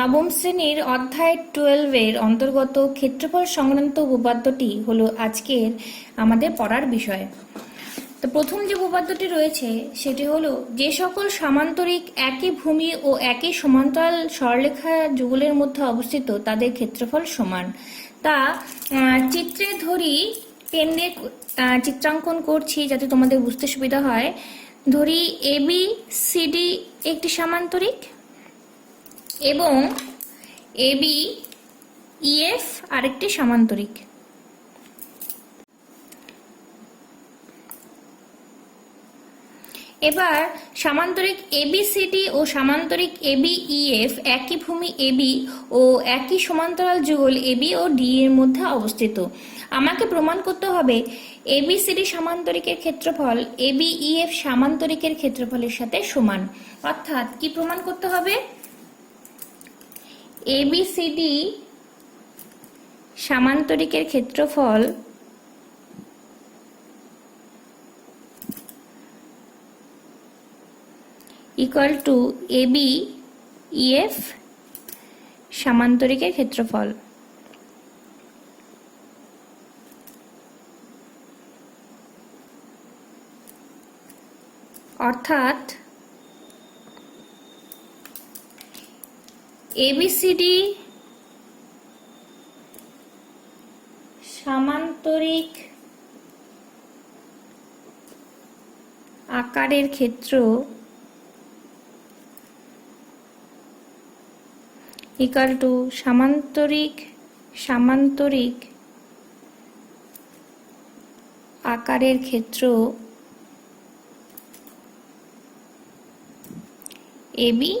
নবম শ্রেণীর অধ্যায় 12-এর অন্তর্গত ক্ষেত্রফল সংক্রান্ত উপপাদ্যটি হলো আজকের আমাদের পড়ার বিষয়। তো প্রথম যে উপপাদ্যটি রয়েছে সেটি হলো, যে সকল সামান্তরিক একই ভূমি ও একই সমান্তরাল সরলরেখা যুগলের মধ্যে অবস্থিত তাদের ক্ষেত্রফল সমান। তা চিত্রে ধরি, পেন দিয়ে চিত্রাঙ্কন করছি যাতে তোমাদের বুঝতে সুবিধা হয়। ধরি এবি সিডি একটি সামান্তরিক এবং এবি ইএফ আরেকটি সামান্তরিক। এবার সামান্তরিক এবিসিডি ও সামান্তরিক এবিইএফ একই ভূমি এবি ও একই সমান্তরাল যুগল এবি ও ডি এর মধ্যে অবস্থিত। আমাকে প্রমাণ করতে হবে এবিসিডি সামান্তরিকের ক্ষেত্রফল এবিইএফ সামান্তরিকের ক্ষেত্রফলের সাথে সমান। অর্থাৎ কি প্রমাণ করতে হবে? এবিসিডি সামান্তরিকের ক্ষেত্রফল ইকুয়াল টু এবি ইএফ সামান্তরিকের ক্ষেত্রফল। অর্থাৎ এবিসিডি সামান্তরিক আকারের ক্ষেত্র ইকুয়াল টু সামান্তরিক আকারের ক্ষেত্র এবি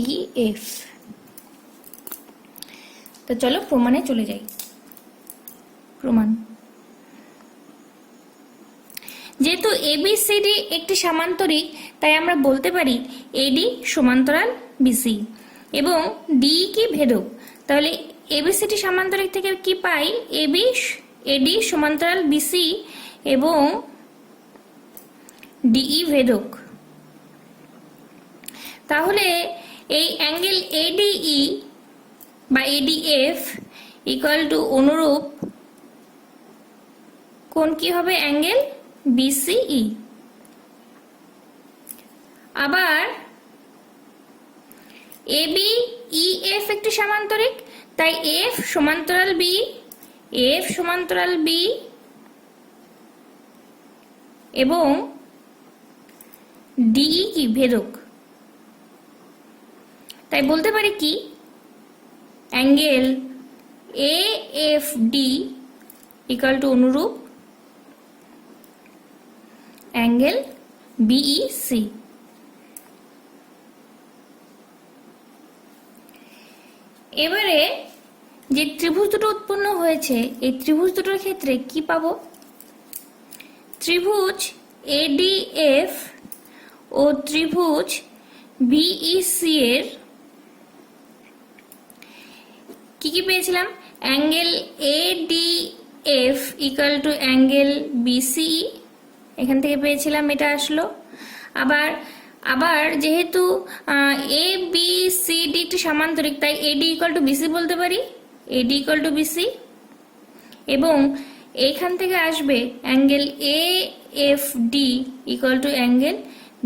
ইএফ। তো চলো প্রমাণে চলে যাই। প্রমাণ, যেহেতু এবিসিডি একটি সামান্তরিক তাই আমরা বলতে পারি এডি সমান্তরাল বিসি এবং ডি কি ভেদক। তাহলে এবিসিডি সামান্তরিক থেকে কি পাই? এডি সমান্তরাল বিসি এবং ডিই ভেদক। তাহলে এই অ্যাঙ্গেল এডিই বা এডিএফ ইকুয়াল টু অনুরূপ কোণ কি হবে? Angle BCE. আবার এবি ইএফ একটি সামান্তরিক তাই এফ সমান্তরাল বি এবং ডিই কি ভেদক। তাই বলতে পারি কি অ্যাঙ্গেল এএফডি ইকুয়াল টু অনুরূপ অ্যাঙ্গেল বিইসি। এবারে যে ত্রিভুজ দুটো উৎপন্ন হয়েছে এই ত্রিভুজ দুটোর ক্ষেত্রে কি পাবো? ত্রিভুজ এডিএফ ও ত্রিভুজ বিইসি এর কি কি পেয়েছিলাম? Angle ADF equal to angle BCE, এখান থেকে পেয়েছিলাম, এটা আসলো। আবার যেহেতু এ বি সি ডি একটি সামান্তরিক তাই এডি ইকুয়াল টু বিসি বলতে পারি, এডি ইকুয়াল টু বিসি এবং এইখান থেকে আসবে angle A F D equal to angle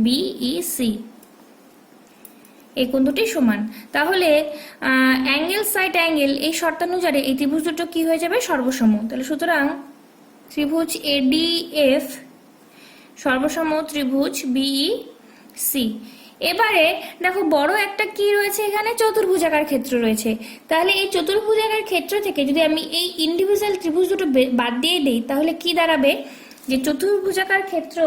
BEC. এই কোণ দুটি সমান। তাহলে অ্যাঙ্গেল সাইড অ্যাঙ্গেল এই শর্তানুসারে এই ত্রিভুজ দুটো কি হয়ে যাবে? সর্বসম। তাহলে সুতরাং ত্রিভুজ এডিএফ সর্বসম ত্রিভুজ বিইসি। এবারে দেখো বড় একটা কি রয়েছে এখানে? চতুর্ভুজাকার ক্ষেত্র রয়েছে। তাহলে এই চতুর্ভুজাকার ক্ষেত্র থেকে যদি আমি এই ইন্ডিভিজুয়াল ত্রিভুজ দুটো বাদ দিয়ে দিই তাহলে কি দাঁড়াবে? যে চতুর্ভুজাকার ক্ষেত্র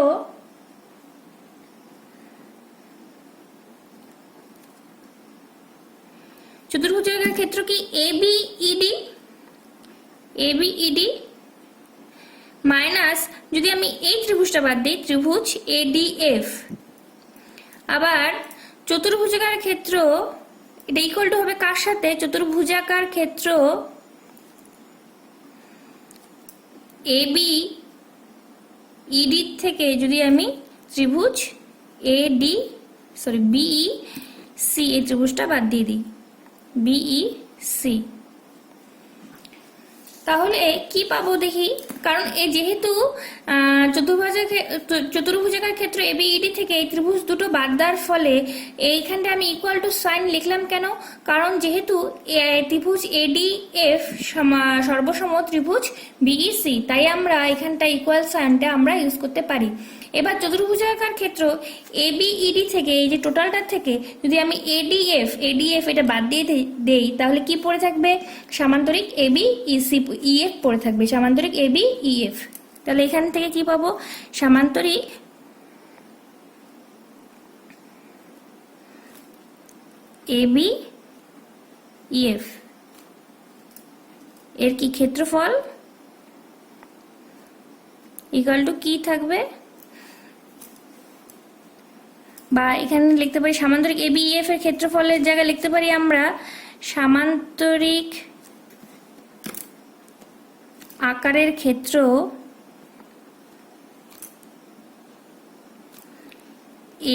কি এবিইডি মাইনাস, যদি আমি এই ত্রিভুজটা বাদ দিই, ত্রিভুজ এডিএফ। আবার চতুর্ভুজাকার ক্ষেত্র এটা ইকুয়াল টু হবে কার সাথে? চতুর্ভুজাকার ক্ষেত্র এবি ইডি থেকে যদি আমি ত্রিভুজ বিই সি এই ত্রিভুজটা বাদ দিয়ে দিই বিই সি। তাহলে কি পাবো দেখি, কারণ এই যেহেতু চতুর্ভুজাকার ক্ষেত্র এবিইডি থেকে এই ত্রিভুজ দুটো বাদ দেওয়ার ফলে এইখানটা আমি ইকুয়াল টু সাইন লিখলাম কেন, কারণ যেহেতু ত্রিভুজ এডিএফ সর্বসম ত্রিভুজ বিইসি, তাই আমরা এখানটা ইকুয়াল সাইনটা আমরা ইউজ করতে পারি। এবার চতুর্ভুজাকার ক্ষেত্র এবিইডি থেকে এই যে টোটালটার থেকে যদি আমি এডিএফ এটা বাদ দিয়ে দেই তাহলে কি পড়ে থাকবে, সামান্তরিক এবি ইসি ইএফ পড়ে থাকবে, সামান্তরিক এবি ইএফ। তাহলে এখান থেকে কি পাবো, সামান্তরিক এবি ইএফ এর কি ক্ষেত্রফল ইকুয়াল টু কি থাকবে, বা এখানে লিখতে পারি সামান্তরিক এবি ইএফ এর ক্ষেত্রফলের জায়গায় লিখতে পারি আমরা সামান্তরিক আকারের ক্ষেত্র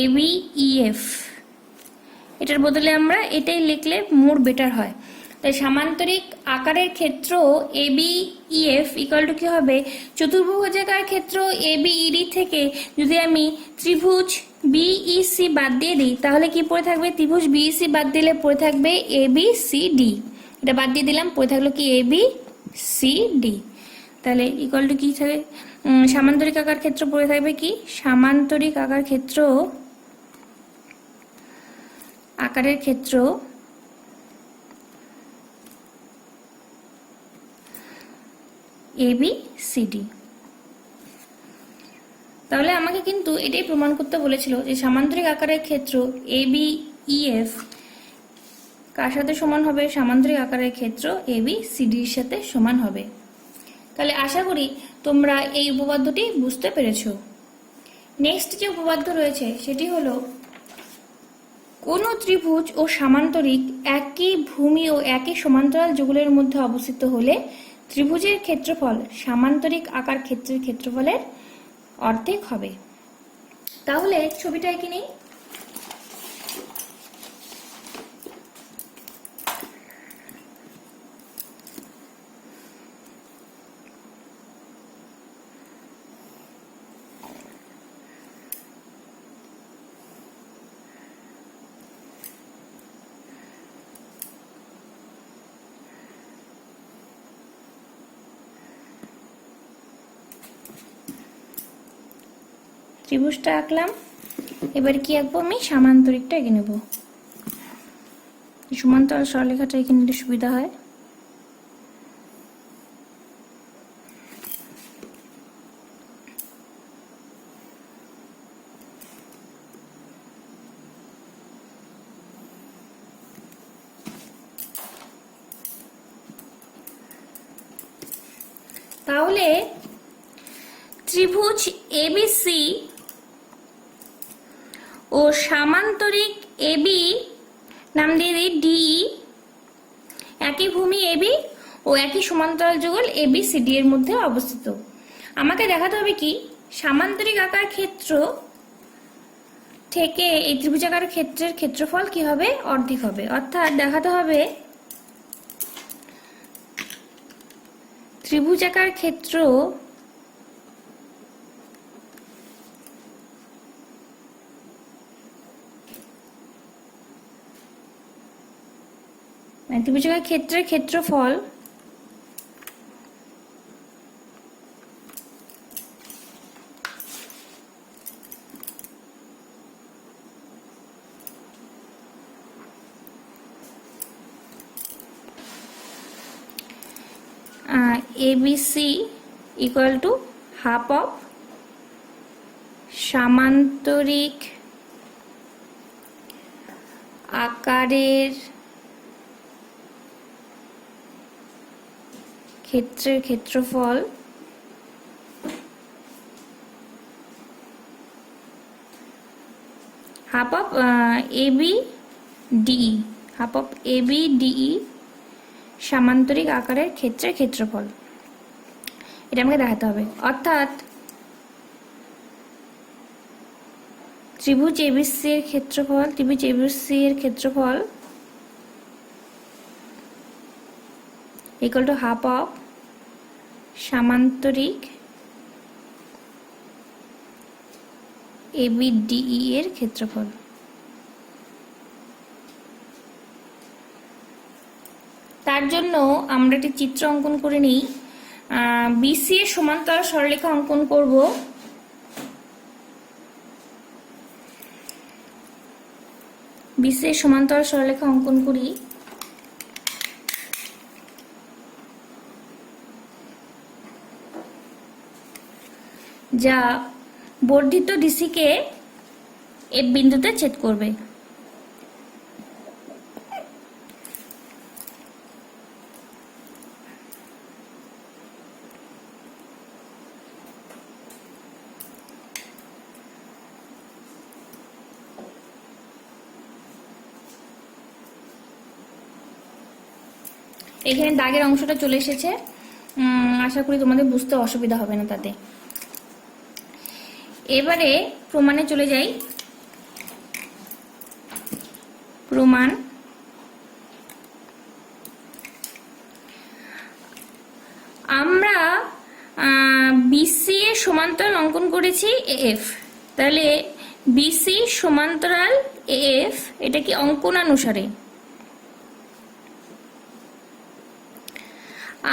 এবি ইএফ। এটার বদলে আমরা এটাই লিখলে মোর বেটার হয়। তাই সামান্তরিক আকারের ক্ষেত্র এবি ইএফ ইকুয়াল টু কি হবে, চতুর্ভুজাকার ক্ষেত্র এবিইডি থেকে যদি আমি ত্রিভুজ বিইসি বাদ দিয়ে দিই তাহলে কি পড়ে থাকবে, ত্রিভুজ বিইসি বাদ দিলে পড়ে থাকবে এবিসিডি, এটা বাদ দিয়ে দিলাম, পড়ে থাকলো কি এবিসিডি। তাহলে ইকুয়াল টু কি থাকে, সামান্তরিক আকার ক্ষেত্র পড়ে থাকবে কি, সামান্তরিক আকার ক্ষেত্র আকারের ক্ষেত্র এবিসিডি। তাহলে আমাকে কিন্তু এটাই প্রমাণ করতে বলেছিল যে সামান্তরিক আকারের ক্ষেত্র এবিইএফ কার সাথে সমান হবে, সামান্তরিক আকারের ক্ষেত্র এবিসিডির সাথে সমান হবে। তাহলে আশা করি তোমরা এই উপপাদ্যটি বুঝতে পেরেছো। নেক্সট যে উপপাদ্য রয়েছে সেটি হলো, কোন ত্রিভুজ ও সামান্তরিক একই ভূমি ও একই সমান্তরাল যুগলের মধ্যে অবস্থিত হলে ত্রিভুজের ক্ষেত্রফল সামান্তরিক আকার ক্ষেত্রের ক্ষেত্রফলের অর্ধেক হবে। তাহলে ছবিটা এঁকে নেই। ত্রিভুজটা আঁকলাম, এবার কি আঁকবো, আমি সামান্তরিকটা এঁকে নেব। সমান্তরাল সরলরেখাটা এঁকে নিলে সুবিধা হয়। তাহলে ত্রিভুজ এবিসি ও সামান্তরিক এবি নাম দিয়ে দিই ডিই, একই ভূমি এবি ও একই সমান্তরাল যুগল এবিসিডি এর মধ্যে অবস্থিত। আমাকে দেখাতে হবে কি, সামান্তরিক আকার ক্ষেত্র থেকে এই ত্রিভুজাকার ক্ষেত্রের ক্ষেত্রফল কি হবে, অর্ধেক হবে। অর্থাৎ দেখাতে হবে ত্রিভুজাকার ক্ষেত্র ত্রিভুজাকার ক্ষেত্রের ক্ষেত্রফল ABC equal to half of সামান্তরিক আকারের ক্ষেত্রের ক্ষেত্রফল half of ABDE, half of ABDE সামান্তরিক আকারের ক্ষেত্রের ক্ষেত্রফল, এটা আমাকে দেখাতে হবে। অর্থাৎ ত্রিভুজ ABC এর ক্ষেত্রফল, ত্রিভুজ ABC এর ক্ষেত্রফল ইকুয়াল টু হাফ অফ সামান্তরিক ABDE এর ক্ষেত্রফল। তার জন্য আমরা একটি চিত্র অঙ্কন করে নিই। BC এর সমান্তরাল সরলরেখা অঙ্কন করব। BC এর সমান্তরাল সরলরেখা অঙ্কন করি। যা বর্ধিত DC কে F বিন্দুতে ছেদ করবে। এখানে দাগের অংশটা চলে এসেছে, আশা করি তোমাদের বুঝতে অসুবিধা হবে না তাতে। এবারে প্রমাণে চলে যাই। প্রমাণ, আমরা BC এর সমান্তরাল অঙ্কন করেছি AF, তাহলে BC সমান্তরাল AF এটা কি অঙ্কনানুসারে,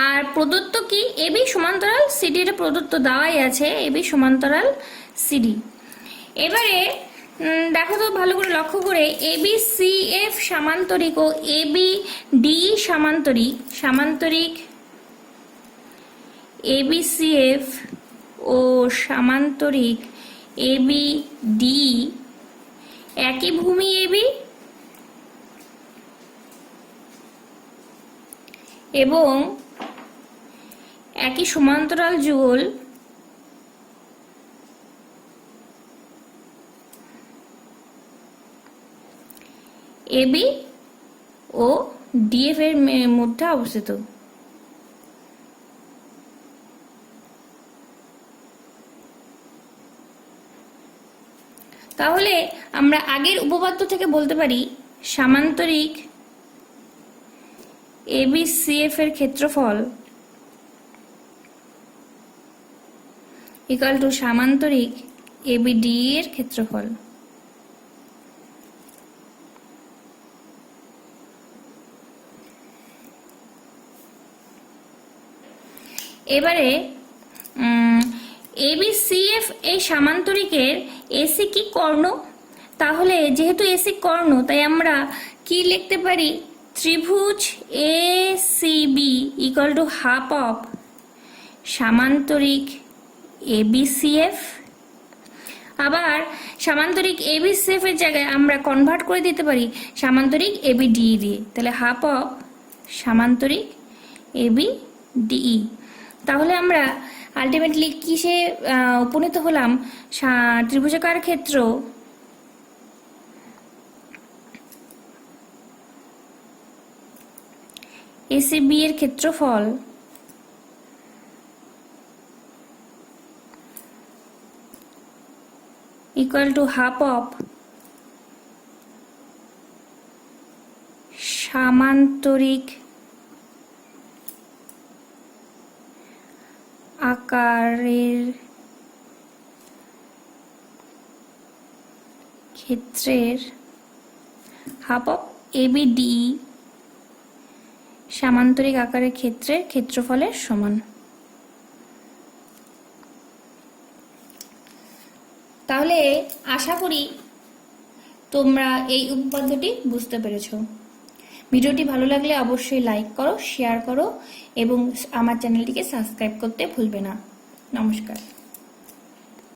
আর প্রদত্ত কি AB সমান্তরাল CD, এটা প্রদত্ত দেওয়াই আছে AB সমান্তরাল CD। এবারে দেখো তো ভালো করে লক্ষ্য করে, ABCF সামান্তরিক ও ABDE সামান্তরিক, সামান্তরিক ABCF ও সামান্তরিক ABDE একই ভূমি AB এবং একই সমান্তরাল যুগল AB ও DF এর মধ্যে অবস্থিত। তাহলে আমরা আগের উপপাদ্য থেকে বলতে পারি সামান্তরিক ABCF এর ক্ষেত্রফল ইকুয়াল টু সামান্তরিক ABDE এর ক্ষেত্রফল। এবারে ABCF এই সামান্তরিকের AC কি কর্ণ, তাহলে যেহেতু AC কর্ণ তাই আমরা কি লিখতে পারি, ত্রিভুজ ACB equal to half of সামান্তরিক ABCF। আবার সামান্তরিক ABCF এর জায়গায় আমরা কনভার্ট করে দিতে পারি সামান্তরিক ABDE দিয়ে, তাহলে হাফ অফ সামান্তরিক ABDE। তাহলে আমরা আলটিমেটলি কিসে উপনীত হলাম, ত্রিভুজাকার ক্ষেত্র ACB এর ক্ষেত্রফল ইকুয়াল টু হাফ অফ সামান্তরিক আকারের ক্ষেত্রের হাফ অফ ABDE সামান্তরিক আকারের ক্ষেত্রের ক্ষেত্রফলের সমান। তাহলে আশা করি তোমরা এই উপপাদ্যটি বুঝতে পেরেছো। ভিডিওটি ভালো লাগলে অবশ্যই লাইক করো, শেয়ার করো এবং আমার চ্যানেলটিকে সাবস্ক্রাইব করতে ভুলবে না। নমস্কার।